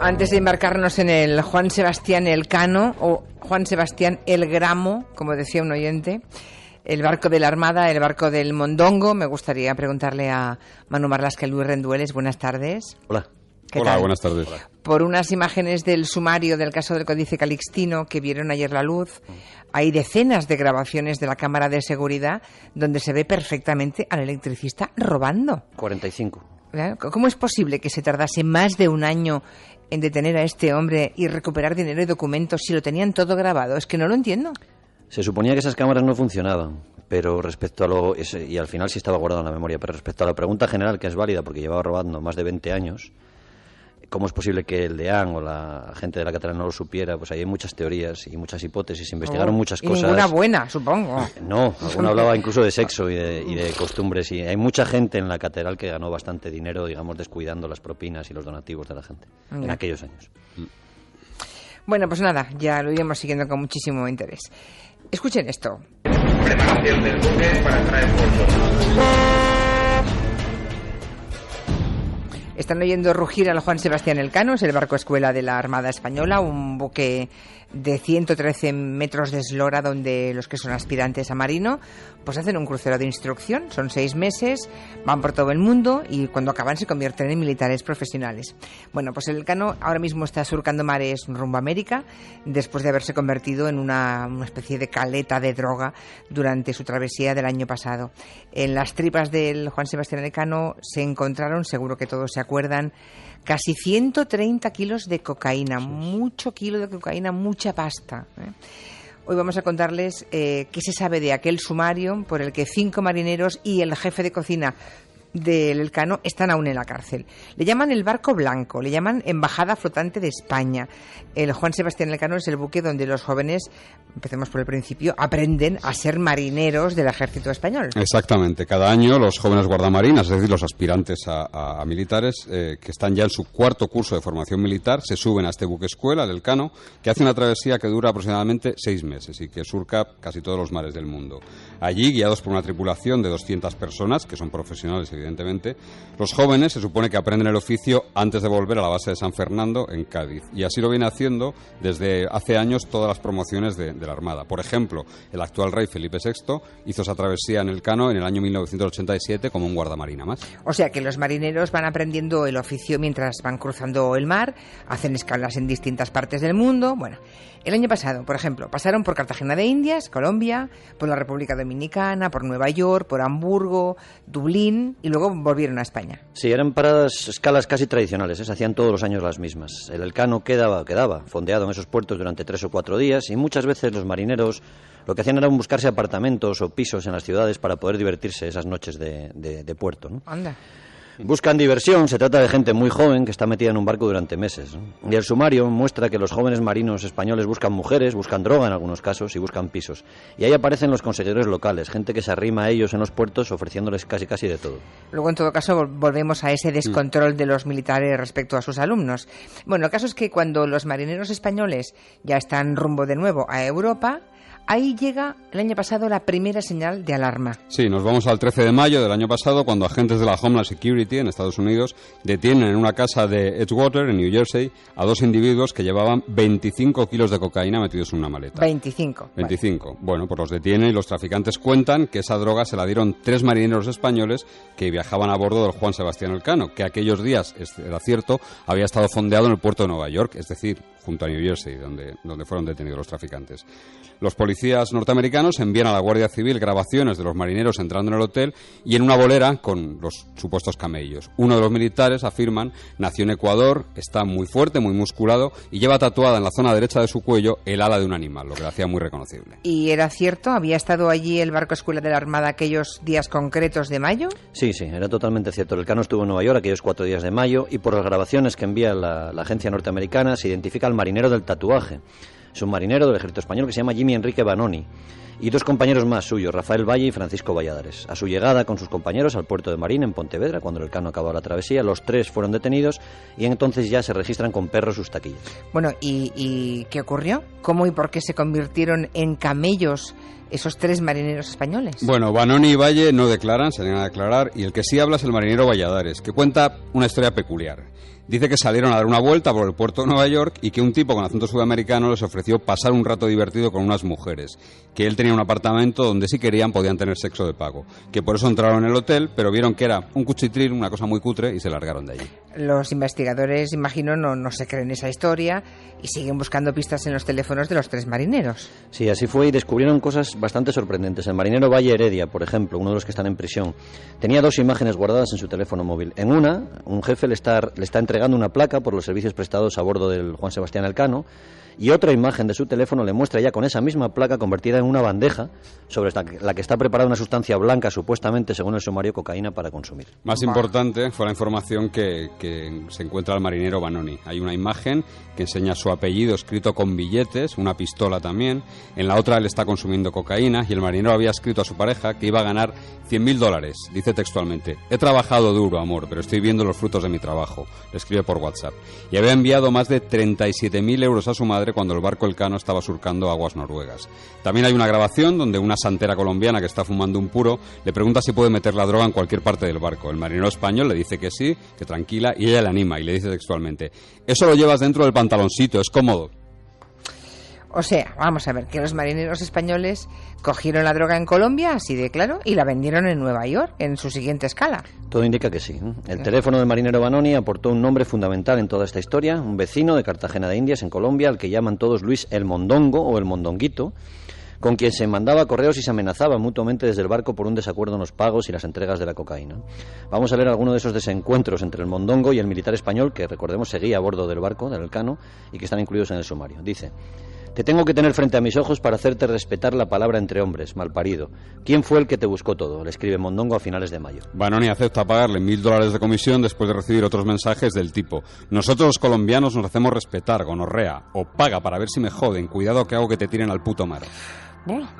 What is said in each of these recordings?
Antes de embarcarnos en el Juan Sebastián Elcano, o Juan Sebastián El Gramo, como decía un oyente, el barco de la Armada, el barco del Mondongo, me gustaría preguntarle a Manu Marlasca y Luis Rendueles. Buenas tardes. Hola. Hola, buenas tardes. Por unas imágenes del sumario del caso del Códice Calixtino que vieron ayer la luz, hay decenas de grabaciones de la cámara de seguridad donde se ve perfectamente al electricista robando. 45. ¿Cómo es posible que se tardase más de un año en detener a este hombre y recuperar dinero y documentos si lo tenían todo grabado? Es que no lo entiendo. Se suponía que esas cámaras no funcionaban, pero respecto a lo... y al final sí estaba guardado en la memoria, pero respecto a la pregunta general, que es válida porque llevaba robando más de 20 años... ¿Cómo es posible que el DEAN o la gente de la Catalana no lo supiera? Pues ahí hay muchas teorías y muchas hipótesis, investigaron muchas cosas. Y ninguna buena, supongo. No, alguna hablaba incluso de sexo y de costumbres. Y hay mucha gente en la catedral que ganó bastante dinero, digamos, descuidando las propinas y los donativos de la gente en aquellos años. Bueno, pues nada, ya lo iremos siguiendo con muchísimo interés. Escuchen esto. Preparación del buque para entrar en puerto. Están oyendo rugir al Juan Sebastián Elcano, es el barco escuela de la Armada Española, un buque de 113 metros de eslora donde los que son aspirantes a marino pues hacen un crucero de instrucción, son 6 meses, van por todo el mundo y cuando acaban se convierten en militares profesionales. Bueno, pues el Elcano ahora mismo está surcando mares rumbo a América después de haberse convertido en una especie de caleta de droga durante su travesía del año pasado. En las tripas del Juan Sebastián Elcano se encontraron, seguro que todos se acuerdan, casi 130 kilos de cocaína, mucho kilo de cocaína, mucha pasta. Hoy vamos a contarles qué se sabe de aquel sumario por el que 5 marineros y el jefe de cocina del Elcano están aún en la cárcel. Le llaman el barco blanco, le llaman Embajada Flotante de España. El Juan Sebastián Elcano es el buque donde los jóvenes, empecemos por el principio, aprenden a ser marineros del ejército español. Exactamente. Cada año los jóvenes guardamarinas, es decir, los aspirantes a militares, que están ya en su 4º curso de formación militar, se suben a este buque escuela, el Elcano, que hace una travesía que dura aproximadamente 6 meses y que surca casi todos los mares del mundo. Allí, guiados por una tripulación de 200 personas, que son profesionales, evidentemente, los jóvenes se supone que aprenden el oficio antes de volver a la base de San Fernando, en Cádiz. Y así lo viene haciendo desde hace años todas las promociones de la Armada. Por ejemplo, el actual rey Felipe VI hizo esa travesía en Elcano en el año 1987 como un guardamarina más. O sea que los marineros van aprendiendo el oficio mientras van cruzando el mar, hacen escalas en distintas partes del mundo. Bueno, el año pasado, por ejemplo, pasaron por Cartagena de Indias, Colombia, por la República Dominicana, por Nueva York, por Hamburgo, Dublín y luego volvieron a España. Sí, eran escalas casi tradicionales, se hacían todos los años las mismas. El Elcano quedaba fondeado en esos puertos durante 3 o 4 días y muchas veces los marineros lo que hacían era buscarse apartamentos o pisos en las ciudades para poder divertirse esas noches de puerto, ¿no? Anda. Buscan diversión, se trata de gente muy joven que está metida en un barco durante meses, ¿no? Y el sumario muestra que los jóvenes marinos españoles buscan mujeres, buscan droga en algunos casos y buscan pisos. Y ahí aparecen los conseguidores locales, gente que se arrima a ellos en los puertos ofreciéndoles casi de todo. Luego, en todo caso, volvemos a ese descontrol de los militares respecto a sus alumnos. Bueno, el caso es que cuando los marineros españoles ya están rumbo de nuevo a Europa, ahí llega el año pasado la primera señal de alarma. Sí, nos vamos al 13 de mayo del año pasado, cuando agentes de la Homeland Security en Estados Unidos detienen en una casa de Edgewater, en New Jersey, a 2 individuos que llevaban 25 kilos de cocaína metidos en una maleta. 25. Bueno, pues los detienen y los traficantes cuentan que esa droga se la dieron 3 marineros españoles que viajaban a bordo del Juan Sebastián Elcano, que aquellos días, era cierto, había estado fondeado en el puerto de Nueva York, es decir, junto a New Jersey, donde fueron detenidos los traficantes. Los policías norteamericanos envían a la Guardia Civil grabaciones de los marineros entrando en el hotel y en una bolera con los supuestos camellos. Uno de los militares, afirman, nació en Ecuador, está muy fuerte, muy musculado y lleva tatuada en la zona derecha de su cuello el ala de un animal, lo que le hacía muy reconocible. ¿Y era cierto? ¿Había estado allí el barco escuela de la Armada aquellos días concretos de mayo? Sí, era totalmente cierto. El Elcano estuvo en Nueva York aquellos 4 días de mayo y por las grabaciones que envía la agencia norteamericana se identifica al marinero del tatuaje. Es un marinero del ejército español que se llama Jimmy Enrique Banoni y 2 compañeros más suyos, Rafael Valle y Francisco Valladares. A su llegada con sus compañeros al puerto de Marín, en Pontevedra, cuando el Elcano acabó la travesía, los 3 fueron detenidos y entonces ya se registran con perros sus taquillas. Bueno, ¿y qué ocurrió? ¿Cómo y por qué se convirtieron en camellos esos 3 marineros españoles? Bueno, Banoni y Valle no declaran, se niegan a declarar, y el que sí habla es el marinero Valladares, que cuenta una historia peculiar. Dice que salieron a dar una vuelta por el puerto de Nueva York y que un tipo con acento sudamericano les ofreció pasar un rato divertido con unas mujeres, que él tenía un apartamento donde si querían podían tener sexo de pago, que por eso entraron en el hotel, pero vieron que era un cuchitril, una cosa muy cutre, y se largaron de allí. Los investigadores, imagino, no se creen esa historia y siguen buscando pistas en los teléfonos de los 3 marineros. Sí, así fue, y descubrieron cosas bastante sorprendentes. El marinero Valle Heredia, por ejemplo, uno de los que están en prisión, tenía 2 imágenes guardadas en su teléfono móvil. En una, un jefe le está entregando una placa por los servicios prestados a bordo del Juan Sebastián Elcano, y otra imagen de su teléfono le muestra ya con esa misma placa convertida en una bandeja sobre la que está preparada una sustancia blanca, supuestamente, según el sumario, cocaína para consumir. Más importante fue la información que se encuentra el marinero Vanoni. Hay una imagen que enseña su apellido escrito con billetes, una pistola también. En la otra él está consumiendo cocaína y el marinero había escrito a su pareja que iba a ganar $100.000. Dice textualmente: he trabajado duro, amor, pero estoy viendo los frutos de mi trabajo. Le escribe por WhatsApp. Y había enviado más de 37.000 euros a su madre cuando el barco Elcano estaba surcando aguas noruegas. También hay una grabación donde una santera colombiana que está fumando un puro le pregunta si puede meter la droga en cualquier parte del barco. El marinero español le dice que sí, que tranquila, y ella le anima y le dice textualmente: eso lo llevas dentro del pantaloncito, es cómodo. O sea, vamos a ver, que los marineros españoles cogieron la droga en Colombia, así de claro, y la vendieron en Nueva York, en su siguiente escala. Todo indica que sí. El teléfono del marinero Vanoni aportó un nombre fundamental en toda esta historia, un vecino de Cartagena de Indias, en Colombia, al que llaman todos Luis el Mondongo o el Mondonguito, con quien se mandaba correos y se amenazaba mutuamente desde el barco por un desacuerdo en los pagos y las entregas de la cocaína. Vamos a leer alguno de esos desencuentros entre el Mondongo y el militar español, que recordemos seguía a bordo del barco, del Elcano, y que están incluidos en el sumario. Dice: te tengo que tener frente a mis ojos para hacerte respetar la palabra entre hombres, malparido. ¿Quién fue el que te buscó todo? Le escribe Mondongo a finales de mayo. Vanoni acepta pagarle $1.000 de comisión después de recibir otros mensajes del tipo: nosotros los colombianos nos hacemos respetar, gonorrea, o paga para ver si me joden, cuidado que hago que te tiren al puto mar.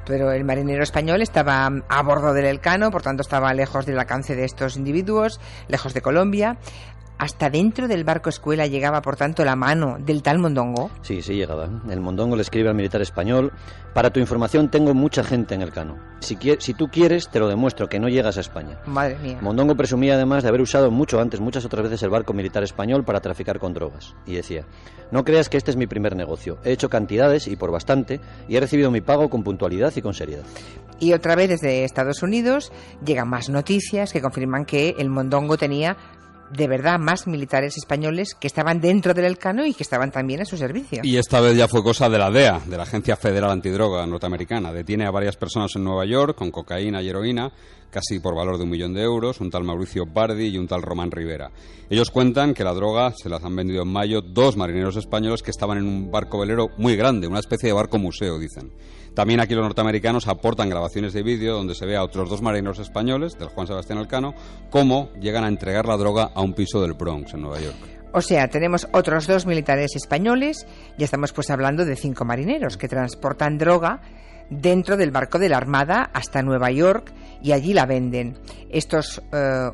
Pero el marinero español estaba a bordo del Elcano, por tanto estaba lejos del alcance de estos individuos, lejos de Colombia. ¿Hasta dentro del barco escuela llegaba, por tanto, la mano del tal Mondongo? Sí, llegaba. El Mondongo le escribe al militar español: para tu información, tengo mucha gente en Elcano. Si tú quieres, te lo demuestro, que no llegas a España. Madre mía. Mondongo presumía además de haber usado muchas otras veces el barco militar español para traficar con drogas. Y decía: no creas que este es mi primer negocio. He hecho cantidades, y por bastante, y he recibido mi pago con puntualidad y con seriedad. Y otra vez desde Estados Unidos llegan más noticias que confirman que el Mondongo tenía de verdad más militares españoles que estaban dentro del Elcano y que estaban también a su servicio. Y esta vez ya fue cosa de la DEA, de la Agencia Federal Antidroga norteamericana. Detiene a varias personas en Nueva York con cocaína y heroína, casi por valor de $1.000.000, un tal Mauricio Bardi y un tal Román Rivera. Ellos cuentan que la droga se las han vendido en mayo 2 marineros españoles que estaban en un barco velero muy grande, una especie de barco museo, dicen. También aquí los norteamericanos aportan grabaciones de vídeo donde se ve a otros 2 marineros españoles, del Juan Sebastián Elcano, cómo llegan a entregar la droga a un piso del Bronx, en Nueva York. O sea, tenemos otros 2 militares españoles, ya estamos pues hablando de 5 marineros que transportan droga dentro del barco de la Armada hasta Nueva York y allí la venden. ¿Estos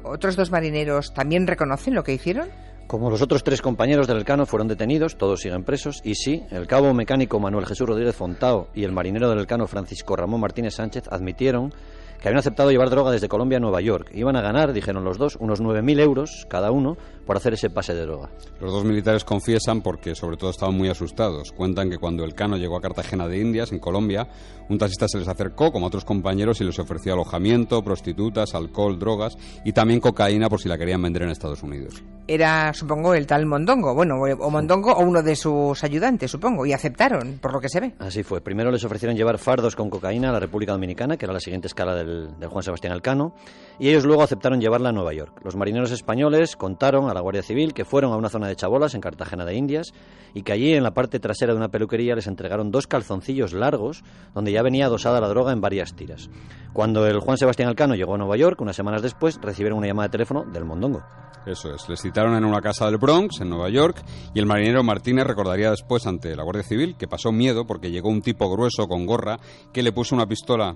otros 2 marineros también reconocen lo que hicieron? Como los otros 3 compañeros del Elcano fueron detenidos, todos siguen presos, y sí, el cabo mecánico Manuel Jesús Rodríguez Fontao y el marinero del Elcano Francisco Ramón Martínez Sánchez admitieron que habían aceptado llevar droga desde Colombia a Nueva York. Iban a ganar, dijeron los 2, unos 9.000 euros cada uno por hacer ese pase de droga. Los 2 militares confiesan porque sobre todo estaban muy asustados. Cuentan que cuando Elcano llegó a Cartagena de Indias, en Colombia, un taxista se les acercó, como a otros compañeros, y les ofreció alojamiento, prostitutas, alcohol, drogas y también cocaína por si la querían vender en Estados Unidos. Era, supongo, el tal Mondongo, o Mondongo o uno de sus ayudantes, supongo, y aceptaron, por lo que se ve. Así fue. Primero les ofrecieron llevar fardos con cocaína a la República Dominicana, que era la siguiente escala del Juan Sebastián Elcano, y ellos luego aceptaron llevarla a Nueva York. Los marineros españoles contaron a la Guardia Civil que fueron a una zona de chabolas en Cartagena de Indias y que allí, en la parte trasera de una peluquería, les entregaron 2 calzoncillos largos donde ya venía adosada la droga en varias tiras. Cuando el Juan Sebastián Elcano llegó a Nueva York, unas semanas después, recibieron una llamada de teléfono del Mondongo. Eso es, les citaron en una casa del Bronx, en Nueva York, y el marinero Martínez recordaría después ante la Guardia Civil que pasó miedo porque llegó un tipo grueso con gorra que le puso una pistola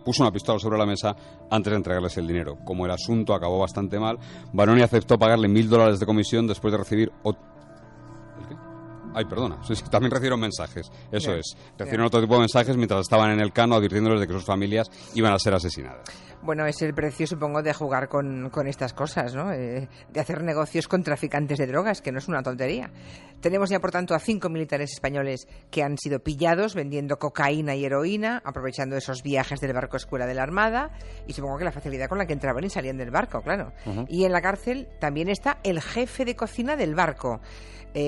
sobre la mesa antes de entregarles el dinero. Como el asunto acabó bastante mal, Vanoni aceptó pagarle $1.000 de comisión después de recibir también recibieron mensajes. Eso es. Recibieron otro tipo de mensajes mientras estaban en Elcano advirtiéndoles de que sus familias iban a ser asesinadas. Bueno, es el precio, supongo, de jugar con estas cosas, ¿no? De hacer negocios con traficantes de drogas, que no es una tontería. Tenemos ya, por tanto, a 5 militares españoles que han sido pillados vendiendo cocaína y heroína, aprovechando esos viajes del barco escuela de la Armada, y supongo que la facilidad con la que entraban y salían del barco, claro. Y en la cárcel también está el jefe de cocina del barco,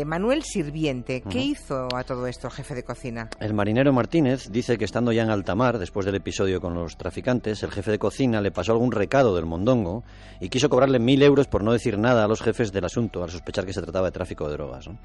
Manuel Sirviente. ¿Qué hizo a todo esto el jefe de cocina? El marinero Martínez dice que estando ya en alta mar, después del episodio con los traficantes, el jefe de cocina le pasó algún recado del mondongo y quiso cobrarle 1.000 euros por no decir nada a los jefes del asunto, al sospechar que se trataba de tráfico de drogas, ¿no?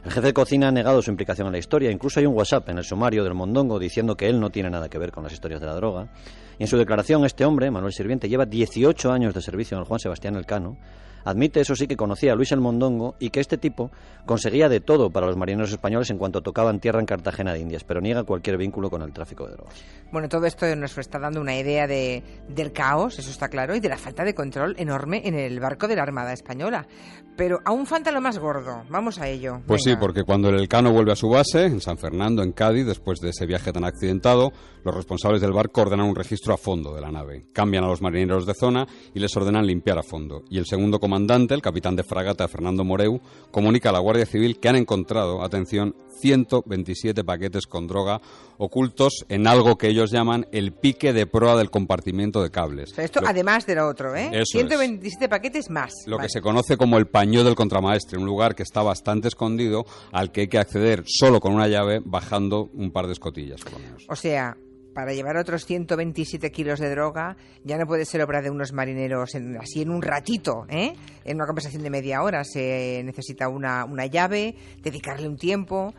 El jefe de cocina ha negado su implicación en la historia. Incluso hay un WhatsApp en el sumario del mondongo diciendo que él no tiene nada que ver con las historias de la droga. Y en su declaración, este hombre, Manuel Sirviente, lleva 18 años de servicio en el Juan Sebastián Elcano. Admite, eso sí, que conocía a Luis el Mondongo y que este tipo conseguía de todo para los marineros españoles en cuanto tocaban tierra en Cartagena de Indias, pero niega cualquier vínculo con el tráfico de drogas. Bueno, todo esto nos está dando una idea del caos, eso está claro, y de la falta de control enorme en el barco de la Armada Española. Pero aún falta lo más gordo. Vamos a ello. Pues venga. Sí, porque cuando el Elcano vuelve a su base, en San Fernando, en Cádiz, después de ese viaje tan accidentado, los responsables del barco ordenan un registro a fondo de la nave. Cambian a los marineros de zona y les ordenan limpiar a fondo. Y el segundo comandante, el capitán de fragata Fernando Moreu, comunica a la Guardia Civil que han encontrado, atención, 127 paquetes con droga ocultos en algo que ellos llaman el pique de proa del compartimiento de cables. O sea, esto además de lo otro, ¿eh? Eso 127 es. Paquetes más. Lo que se conoce como el paño del contramaestre, un lugar que está bastante escondido, al que hay que acceder solo con una llave, bajando un par de escotillas, por lo menos. O sea, para llevar otros 127 kilos de droga ya no puede ser obra de unos marineros así en un ratito, ¿eh? En una conversación de media hora se necesita una llave, dedicarle un tiempo.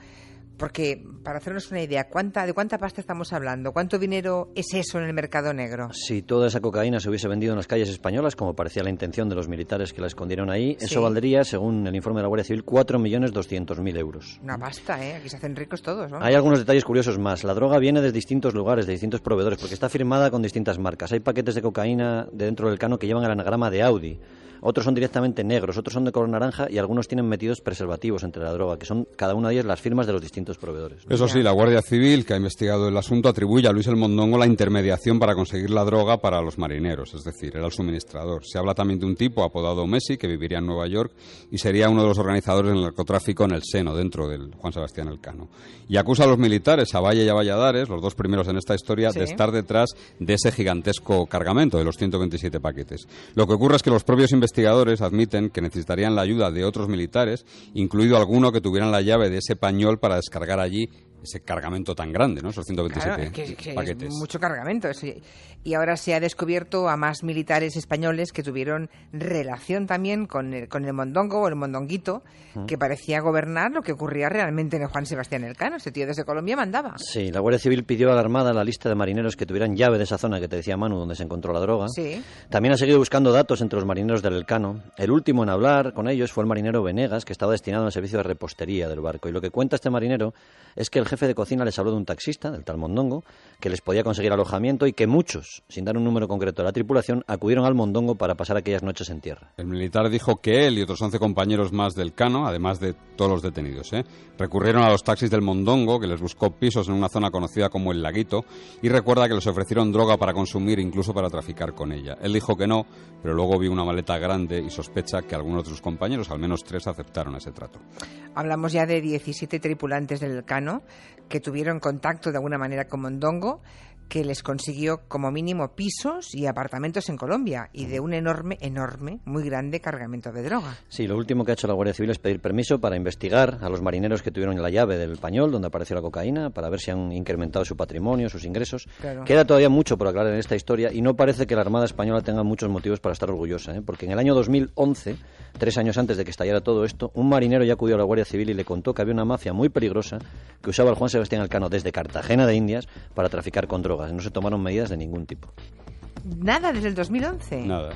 Porque, para hacernos una idea, ¿de cuánta pasta estamos hablando? ¿Cuánto dinero es eso en el mercado negro? Si toda esa cocaína se hubiese vendido en las calles españolas, como parecía la intención de los militares que la escondieron ahí, sí, eso valdría, según el informe de la Guardia Civil, 4.200.000 euros. Una pasta, ¿eh? Aquí se hacen ricos todos, ¿no? Hay algunos detalles curiosos más. La droga viene de distintos lugares, de distintos proveedores, porque está firmada con distintas marcas. Hay paquetes de cocaína de dentro del Elcano que llevan el anagrama de Audi. Otros son directamente negros, otros son de color naranja y algunos tienen metidos preservativos entre la droga, que son cada una de ellas las firmas de los distintos proveedores, ¿no? Eso sí, la Guardia Civil, que ha investigado el asunto, atribuye a Luis el Mondongo la intermediación para conseguir la droga para los marineros, es decir, era el suministrador. Se habla también de un tipo apodado Messi, que viviría en Nueva York y sería uno de los organizadores del narcotráfico en el seno, dentro del Juan Sebastián Elcano. Y acusa a los militares, a Valle y a Valladares, los dos primeros en esta historia, sí, de estar detrás de ese gigantesco cargamento de los 127 paquetes. Lo que ocurre es que los propios investigadores admiten que necesitarían la ayuda de otros militares, incluido alguno que tuvieran la llave de ese pañol para descargar allí ese cargamento tan grande, ¿no? Esos 127 que paquetes. Es mucho cargamento. Y ahora se ha descubierto a más militares españoles que tuvieron relación también con el mondongo o el mondonguito, que parecía gobernar lo que ocurría realmente en el Juan Sebastián Elcano. Ese tío desde Colombia mandaba. Sí, la Guardia Civil pidió a la Armada la lista de marineros que tuvieran llave de esa zona que te decía Manu, donde se encontró la droga. Sí. También ha seguido buscando datos entre los marineros del Elcano. El último en hablar con ellos fue el marinero Venegas, que estaba destinado al servicio de repostería del barco. Y lo que cuenta este marinero es que el jefe de cocina les habló de un taxista, del tal Mondongo, que les podía conseguir alojamiento y que muchos, sin dar un número concreto de la tripulación, acudieron al Mondongo para pasar aquellas noches en tierra. El militar dijo que él y otros 11 compañeros más del Cano, además de todos los detenidos, recurrieron a los taxis del Mondongo, que les buscó pisos en una zona conocida como El Laguito, y recuerda que les ofrecieron droga para consumir, incluso para traficar con ella. Él dijo que no, pero luego vio una maleta grande y sospecha que algunos de sus compañeros, al menos 3, aceptaron ese trato. Hablamos ya de 17 tripulantes del Elcano que tuvieron contacto de alguna manera con Mondongo, que les consiguió como mínimo pisos y apartamentos en Colombia y de un enorme, muy grande cargamento de droga. Sí, lo último que ha hecho la Guardia Civil es pedir permiso para investigar a los marineros que tuvieron la llave del pañol donde apareció la cocaína, para ver si han incrementado su patrimonio, sus ingresos. Claro. Queda todavía mucho por aclarar en esta historia y no parece que la Armada Española tenga muchos motivos para estar orgullosa, porque en el año 2011, 3 años antes de que estallara todo esto, un marinero ya acudió a la Guardia Civil y le contó que había una mafia muy peligrosa que usaba el Juan Sebastián Elcano desde Cartagena de Indias para traficar con drogas. No se tomaron medidas de ningún tipo. ¿Nada desde el 2011? Nada.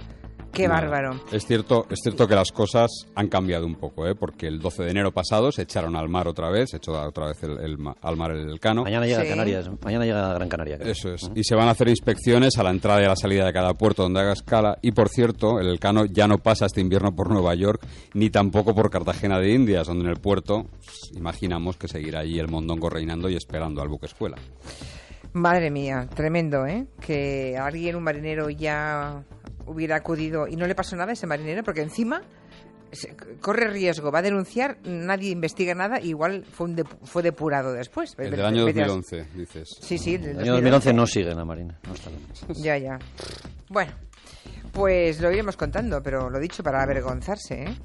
¡Qué bárbaro! Es cierto que las cosas han cambiado un poco, porque el 12 de enero pasado se echaron al mar otra vez, al mar el Elcano. Mañana llega a Canarias, mañana llega a Gran Canaria. Creo. Eso es. Y se van a hacer inspecciones a la entrada y a la salida de cada puerto donde haga escala. Y por cierto, el Elcano ya no pasa este invierno por Nueva York, ni tampoco por Cartagena de Indias, donde en el puerto imaginamos que seguirá allí el mondongo reinando y esperando al buque escuela. Madre mía, tremendo, ¿eh? Que alguien, un marinero, ya hubiera acudido y no le pasó nada a ese marinero, porque encima corre riesgo, va a denunciar, nadie investiga nada, igual fue depurado después. El del año 2011, dices. Sí, el año 2011 no sigue en la Marina. No está bien. Ya. Bueno, pues lo iremos contando, pero lo dicho, para avergonzarse, ¿eh?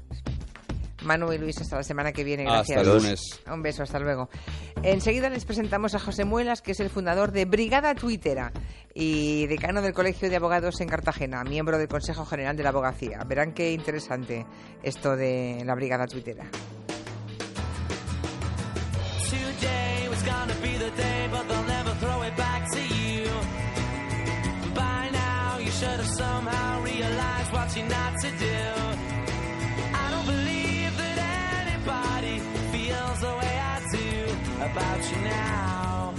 Manu y Luis, hasta la semana que viene. Gracias. Hasta el lunes. Un beso, hasta luego. Enseguida les presentamos a José Muelas, que es el fundador de Brigada Tuitera y decano del Colegio de Abogados en Cartagena, miembro del Consejo General de la Abogacía. Verán qué interesante esto de la Brigada Tuitera.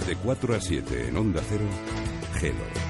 De 4 a 7 en Onda Cero, Gelo.